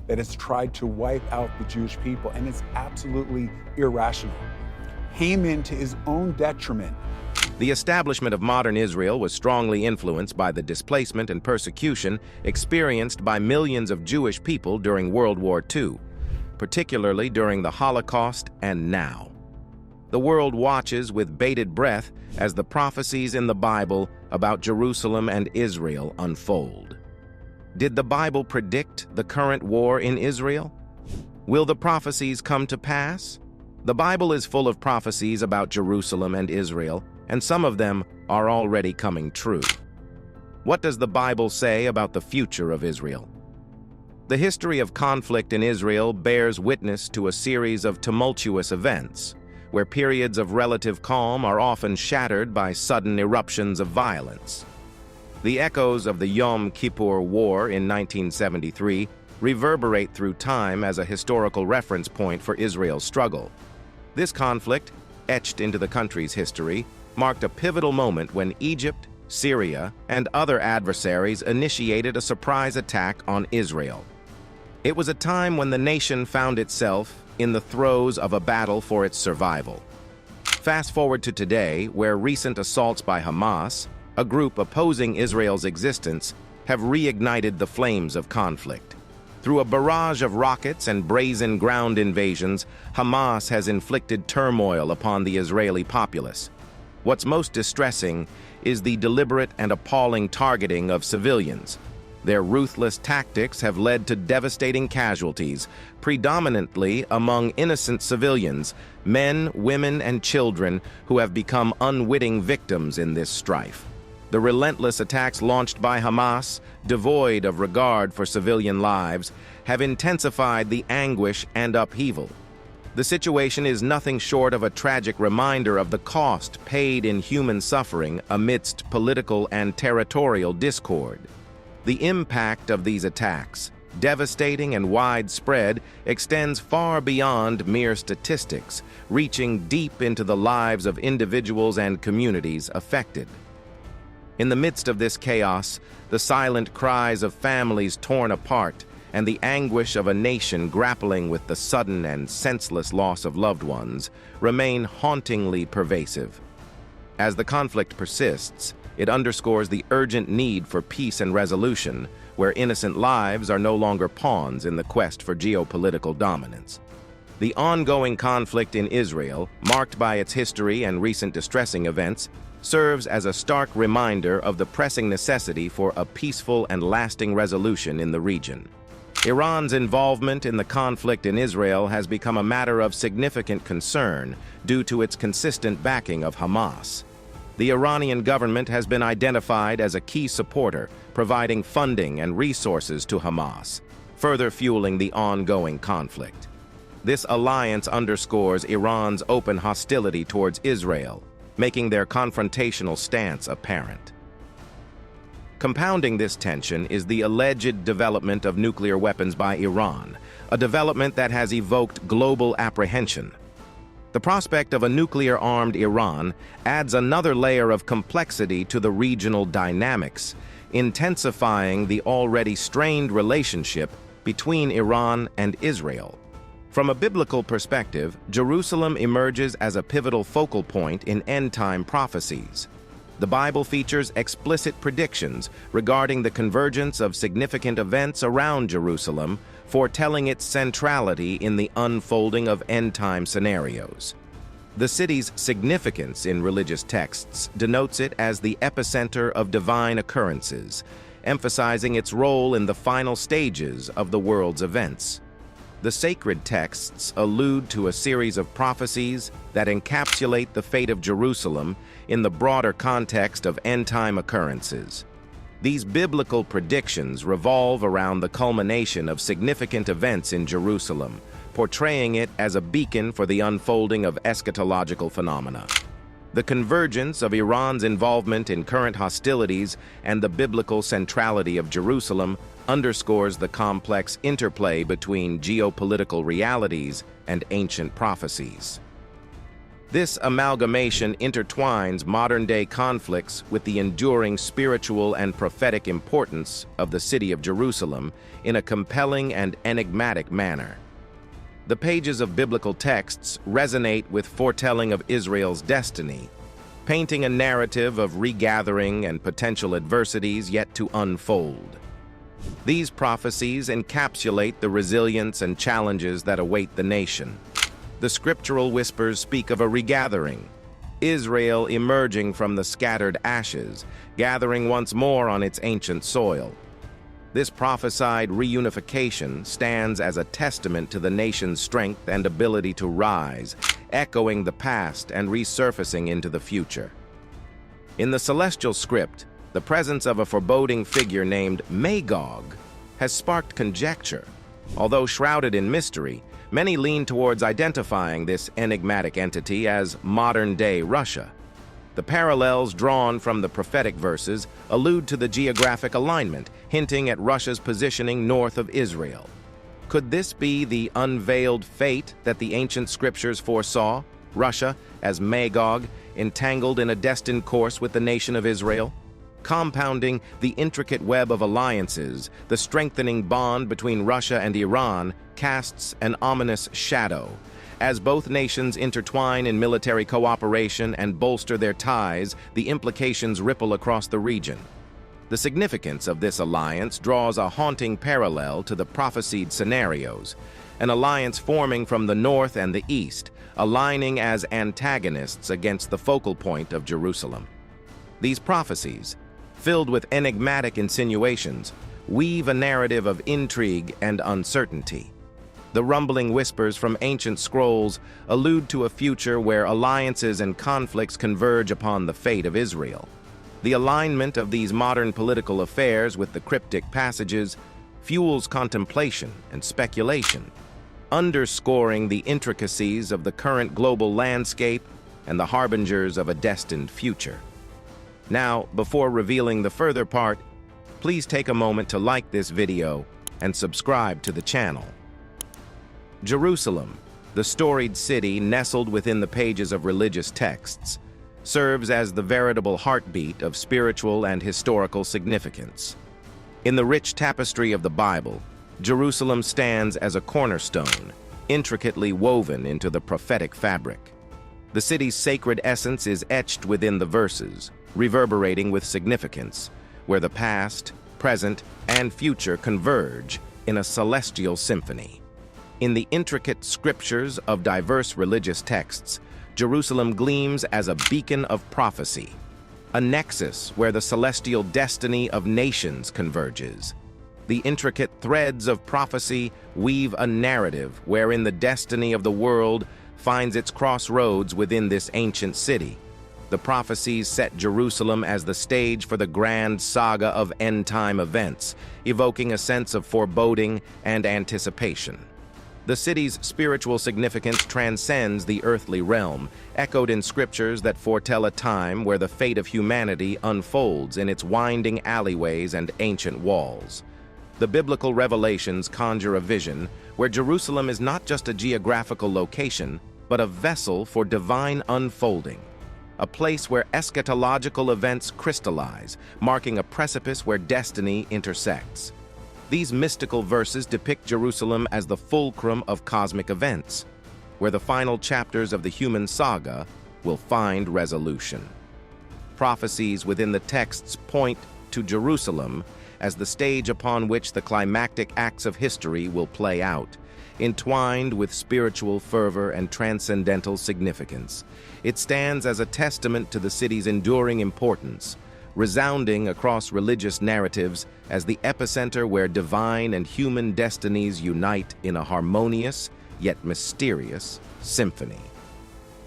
that has tried to wipe out the Jewish people, and it's absolutely irrational. Haman, to his own detriment. The establishment of modern Israel was strongly influenced by the displacement and persecution experienced by millions of Jewish people during World War II, particularly during the Holocaust and now. The world watches with bated breath as the prophecies in the Bible about Jerusalem and Israel unfold. Did the Bible predict the current war in Israel? Will the prophecies come to pass? The Bible is full of prophecies about Jerusalem and Israel, and some of them are already coming true. What does the Bible say about the future of Israel? The history of conflict in Israel bears witness to a series of tumultuous events, where periods of relative calm are often shattered by sudden eruptions of violence. The echoes of the Yom Kippur War in 1973 reverberate through time as a historical reference point for Israel's struggle. This conflict, etched into the country's history, marked a pivotal moment when Egypt, Syria, and other adversaries initiated a surprise attack on Israel. It was a time when the nation found itself in the throes of a battle for its survival. Fast forward to today, where recent assaults by Hamas, a group opposing Israel's existence, have reignited the flames of conflict. Through a barrage of rockets and brazen ground invasions, Hamas has inflicted turmoil upon the Israeli populace. What's most distressing is the deliberate and appalling targeting of civilians. Their ruthless tactics have led to devastating casualties, predominantly among innocent civilians, men, women, and children who have become unwitting victims in this strife. The relentless attacks launched by Hamas, devoid of regard for civilian lives, have intensified the anguish and upheaval. The situation is nothing short of a tragic reminder of the cost paid in human suffering amidst political and territorial discord. The impact of these attacks, devastating and widespread, extends far beyond mere statistics, reaching deep into the lives of individuals and communities affected. In the midst of this chaos, the silent cries of families torn apart and the anguish of a nation grappling with the sudden and senseless loss of loved ones remain hauntingly pervasive. As the conflict persists, it underscores the urgent need for peace and resolution, where innocent lives are no longer pawns in the quest for geopolitical dominance. The ongoing conflict in Israel, marked by its history and recent distressing events, serves as a stark reminder of the pressing necessity for a peaceful and lasting resolution in the region. Iran's involvement in the conflict in Israel has become a matter of significant concern due to its consistent backing of Hamas. The Iranian government has been identified as a key supporter, providing funding and resources to Hamas, further fueling the ongoing conflict. This alliance underscores Iran's open hostility towards Israel, making their confrontational stance apparent. Compounding this tension is the alleged development of nuclear weapons by Iran, a development that has evoked global apprehension. The prospect of a nuclear-armed Iran adds another layer of complexity to the regional dynamics, intensifying the already strained relationship between Iran and Israel. From a biblical perspective, Jerusalem emerges as a pivotal focal point in end-time prophecies. The Bible features explicit predictions regarding the convergence of significant events around Jerusalem, foretelling its centrality in the unfolding of end-time scenarios. The city's significance in religious texts denotes it as the epicenter of divine occurrences, emphasizing its role in the final stages of the world's events. The sacred texts allude to a series of prophecies that encapsulate the fate of Jerusalem in the broader context of end-time occurrences. These biblical predictions revolve around the culmination of significant events in Jerusalem, portraying it as a beacon for the unfolding of eschatological phenomena. The convergence of Iran's involvement in current hostilities and the biblical centrality of Jerusalem underscores the complex interplay between geopolitical realities and ancient prophecies. This amalgamation intertwines modern-day conflicts with the enduring spiritual and prophetic importance of the city of Jerusalem in a compelling and enigmatic manner. The pages of biblical texts resonate with foretelling of Israel's destiny, painting a narrative of regathering and potential adversities yet to unfold. These prophecies encapsulate the resilience and challenges that await the nation. The scriptural whispers speak of a regathering, Israel emerging from the scattered ashes, gathering once more on its ancient soil. This prophesied reunification stands as a testament to the nation's strength and ability to rise, echoing the past and resurfacing into the future. In the celestial script, the presence of a foreboding figure named Magog has sparked conjecture. Although shrouded in mystery, many lean towards identifying this enigmatic entity as modern-day Russia. The parallels drawn from the prophetic verses allude to the geographic alignment, hinting at Russia's positioning north of Israel. Could this be the unveiled fate that the ancient scriptures foresaw? Russia, as Magog, entangled in a destined course with the nation of Israel? Compounding the intricate web of alliances, the strengthening bond between Russia and Iran casts an ominous shadow. As both nations intertwine in military cooperation and bolster their ties, the implications ripple across the region. The significance of this alliance draws a haunting parallel to the prophesied scenarios, an alliance forming from the north and the east, aligning as antagonists against the focal point of Jerusalem. These prophecies, filled with enigmatic insinuations, weave a narrative of intrigue and uncertainty. The rumbling whispers from ancient scrolls allude to a future where alliances and conflicts converge upon the fate of Israel. The alignment of these modern political affairs with the cryptic passages fuels contemplation and speculation, underscoring the intricacies of the current global landscape and the harbingers of a destined future. Now, before revealing the further part, please take a moment to like this video and subscribe to the channel. Jerusalem, the storied city nestled within the pages of religious texts, serves as the veritable heartbeat of spiritual and historical significance. In the rich tapestry of the Bible, Jerusalem stands as a cornerstone, intricately woven into the prophetic fabric. The city's sacred essence is etched within the verses, reverberating with significance, where the past, present, and future converge in a celestial symphony. In the intricate scriptures of diverse religious texts, Jerusalem gleams as a beacon of prophecy, a nexus where the celestial destiny of nations converges. The intricate threads of prophecy weave a narrative wherein the destiny of the world finds its crossroads within this ancient city. The prophecies set Jerusalem as the stage for the grand saga of end-time events, evoking a sense of foreboding and anticipation. The city's spiritual significance transcends the earthly realm, echoed in scriptures that foretell a time where the fate of humanity unfolds in its winding alleyways and ancient walls. The biblical revelations conjure a vision where Jerusalem is not just a geographical location, but a vessel for divine unfolding, a place where eschatological events crystallize, marking a precipice where destiny intersects. These mystical verses depict Jerusalem as the fulcrum of cosmic events, where the final chapters of the human saga will find resolution. Prophecies within the texts point to Jerusalem as the stage upon which the climactic acts of history will play out, entwined with spiritual fervor and transcendental significance. It stands as a testament to the city's enduring importance, resounding across religious narratives as the epicenter where divine and human destinies unite in a harmonious yet mysterious symphony.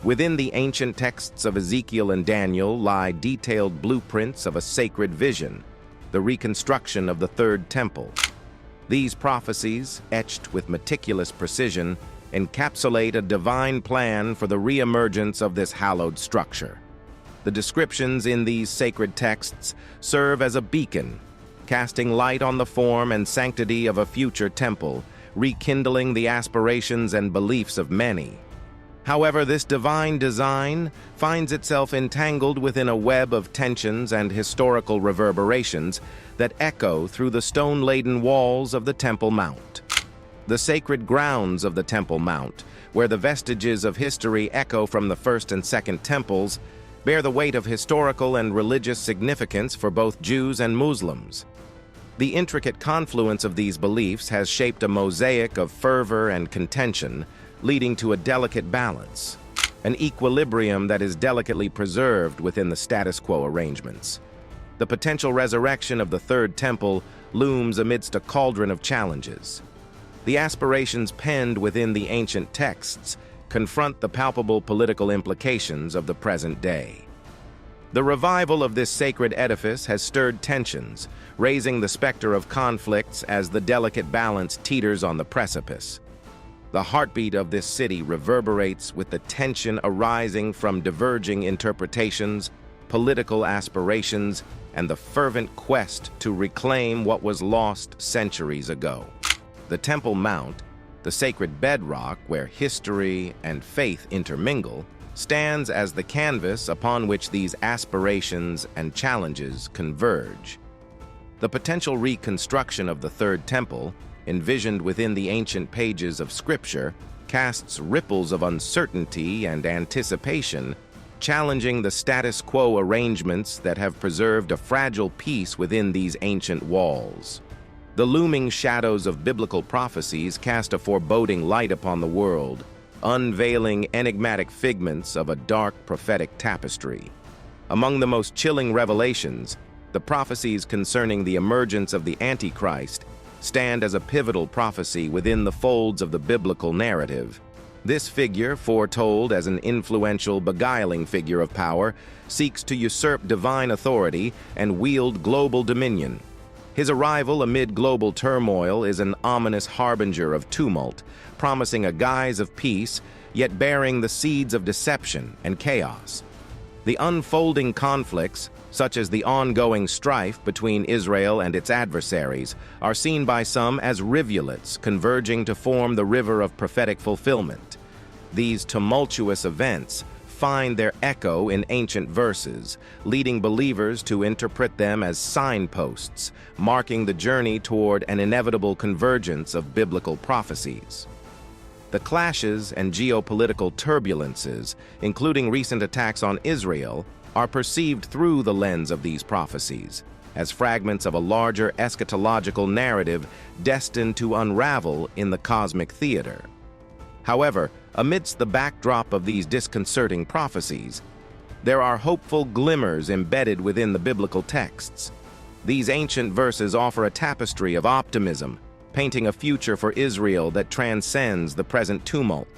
Within the ancient texts of Ezekiel and Daniel lie detailed blueprints of a sacred vision, the reconstruction of the Third Temple. These prophecies, etched with meticulous precision, encapsulate a divine plan for the reemergence of this hallowed structure. The descriptions in these sacred texts serve as a beacon, casting light on the form and sanctity of a future temple, rekindling the aspirations and beliefs of many. However, this divine design finds itself entangled within a web of tensions and historical reverberations that echo through the stone-laden walls of the Temple Mount. The sacred grounds of the Temple Mount, where the vestiges of history echo from the First and Second Temples, bear the weight of historical and religious significance for both Jews and Muslims. The intricate confluence of these beliefs has shaped a mosaic of fervor and contention, leading to a delicate balance, an equilibrium that is delicately preserved within the status quo arrangements. The potential resurrection of the Third Temple looms amidst a cauldron of challenges. The aspirations penned within the ancient texts confront the palpable political implications of the present day. The revival of this sacred edifice has stirred tensions, raising the specter of conflicts as the delicate balance teeters on the precipice. The heartbeat of this city reverberates with the tension arising from diverging interpretations, political aspirations, and the fervent quest to reclaim what was lost centuries ago. The Temple Mount, the sacred bedrock where history and faith intermingle, stands as the canvas upon which these aspirations and challenges converge. The potential reconstruction of the Third Temple, envisioned within the ancient pages of Scripture, casts ripples of uncertainty and anticipation, challenging the status quo arrangements that have preserved a fragile peace within these ancient walls. The looming shadows of biblical prophecies cast a foreboding light upon the world, unveiling enigmatic figments of a dark prophetic tapestry. Among the most chilling revelations, the prophecies concerning the emergence of the Antichrist stand as a pivotal prophecy within the folds of the biblical narrative. This figure, foretold as an influential, beguiling figure of power, seeks to usurp divine authority and wield global dominion. His arrival amid global turmoil is an ominous harbinger of tumult, promising a guise of peace, yet bearing the seeds of deception and chaos. The unfolding conflicts, such as the ongoing strife between Israel and its adversaries, are seen by some as rivulets converging to form the river of prophetic fulfillment. These tumultuous events find their echo in ancient verses, leading believers to interpret them as signposts, marking the journey toward an inevitable convergence of biblical prophecies. The clashes and geopolitical turbulences, including recent attacks on Israel, are perceived through the lens of these prophecies, as fragments of a larger eschatological narrative destined to unravel in the cosmic theater. However, amidst the backdrop of these disconcerting prophecies, there are hopeful glimmers embedded within the biblical texts. These ancient verses offer a tapestry of optimism, painting a future for Israel that transcends the present tumult.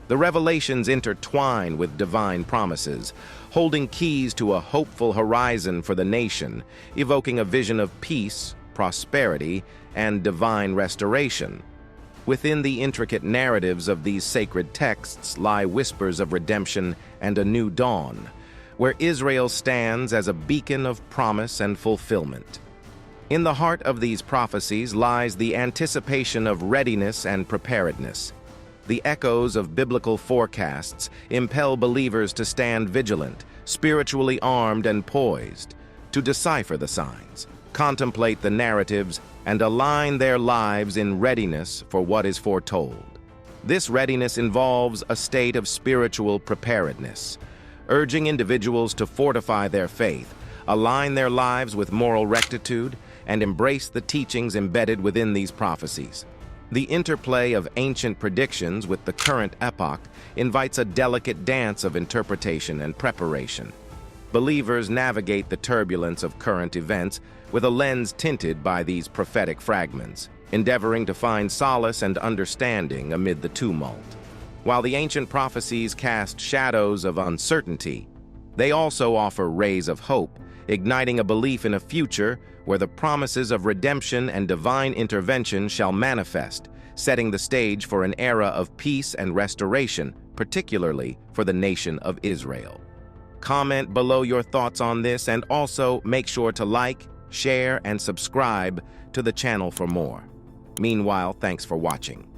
The revelations intertwine with divine promises, holding keys to a hopeful horizon for the nation, evoking a vision of peace, prosperity, and divine restoration. Within the intricate narratives of these sacred texts lie whispers of redemption and a new dawn, where Israel stands as a beacon of promise and fulfillment. In the heart of these prophecies lies the anticipation of readiness and preparedness. The echoes of biblical forecasts impel believers to stand vigilant, spiritually armed and poised, to decipher the signs, contemplate the narratives, and align their lives in readiness for what is foretold. This readiness involves a state of spiritual preparedness, urging individuals to fortify their faith, align their lives with moral rectitude, and embrace the teachings embedded within these prophecies. The interplay of ancient predictions with the current epoch invites a delicate dance of interpretation and preparation. Believers navigate the turbulence of current events with a lens tinted by these prophetic fragments, endeavoring to find solace and understanding amid the tumult. While the ancient prophecies cast shadows of uncertainty, they also offer rays of hope, igniting a belief in a future where the promises of redemption and divine intervention shall manifest, setting the stage for an era of peace and restoration, particularly for the nation of Israel. Comment below your thoughts on this, and also make sure to like, share, and subscribe to the channel for more. Meanwhile, thanks for watching.